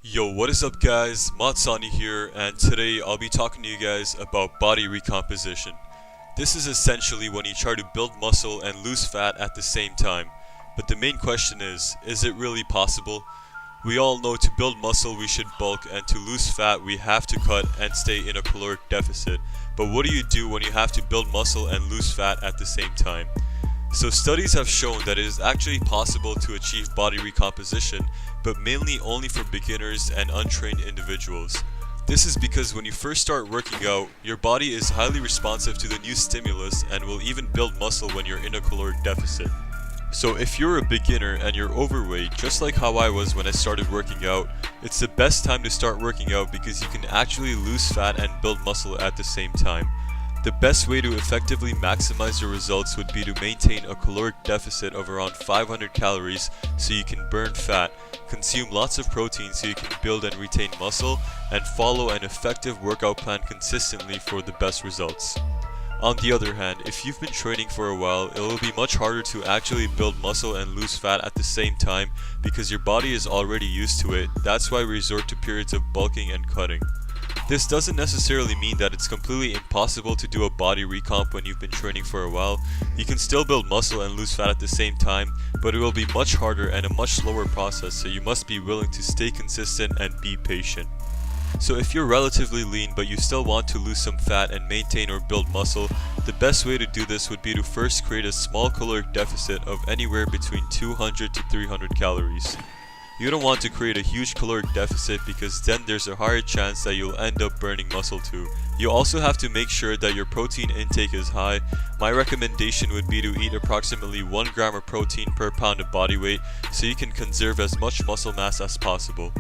Yo, what is up guys? Sani here, and today I'll be talking to you guys about body recomposition. This is essentially when you try to build muscle and lose fat at the same time. But the main question is it really possible? We all know to build muscle we should bulk, and to lose fat we have to cut and stay in a caloric deficit. But what do you do when you have to build muscle and lose fat at the same time? So studies have shown that it is actually possible to achieve body recomposition, but mainly only for beginners and untrained individuals. This is because when you first start working out, your body is highly responsive to the new stimulus and will even build muscle when you're in a caloric deficit. So if you're a beginner and you're overweight, just like how I was when I started working out, it's the best time to start working out because you can actually lose fat and build muscle at the same time. The best way to effectively maximize your results would be to maintain a caloric deficit of around 500 calories so you can burn fat, consume lots of protein so you can build and retain muscle, and follow an effective workout plan consistently for the best results. On the other hand, if you've been training for a while, it will be much harder to actually build muscle and lose fat at the same time because your body is already used to it. That's why we resort to periods of bulking and cutting. This doesn't necessarily mean that it's completely impossible to do a body recomp when you've been training for a while. You can still build muscle and lose fat at the same time, but it will be much harder and a much slower process, so you must be willing to stay consistent and be patient. So if you're relatively lean but you still want to lose some fat and maintain or build muscle, the best way to do this would be to first create a small caloric deficit of anywhere between 200 to 300 calories. You don't want to create a huge caloric deficit because then there's a higher chance that you'll end up burning muscle too. You also have to make sure that your protein intake is high. My recommendation would be to eat approximately 1 gram of protein per pound of body weight so you can conserve as much muscle mass as possible.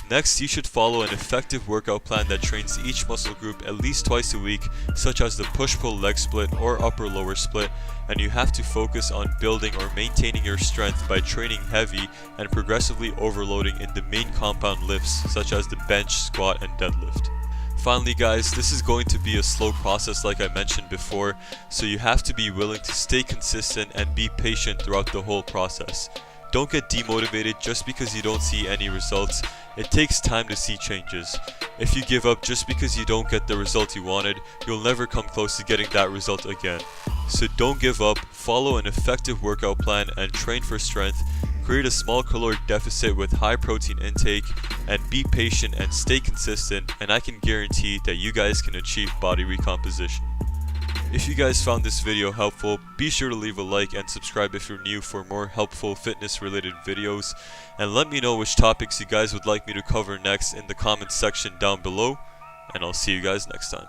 Next, you should follow an effective workout plan that trains each muscle group at least twice a week, such as the push-pull leg split or upper-lower split, and you have to focus on building or maintaining your strength by training heavy and progressively overloading in the main compound lifts, such as the bench, squat, and deadlift. Finally guys, this is going to be a slow process like I mentioned before, so you have to be willing to stay consistent and be patient throughout the whole process. Don't get demotivated just because you don't see any results. It takes time to see changes. If you give up just because you don't get the result you wanted, you'll never come close to getting that result again. So don't give up, follow an effective workout plan and train for strength, create a small caloric deficit with high protein intake, and be patient and stay consistent, and I can guarantee that you guys can achieve body recomposition. If you guys found this video helpful, be sure to leave a like and subscribe if you're new for more helpful fitness related videos, and let me know which topics you guys would like me to cover next in the comments section down below, and I'll see you guys next time.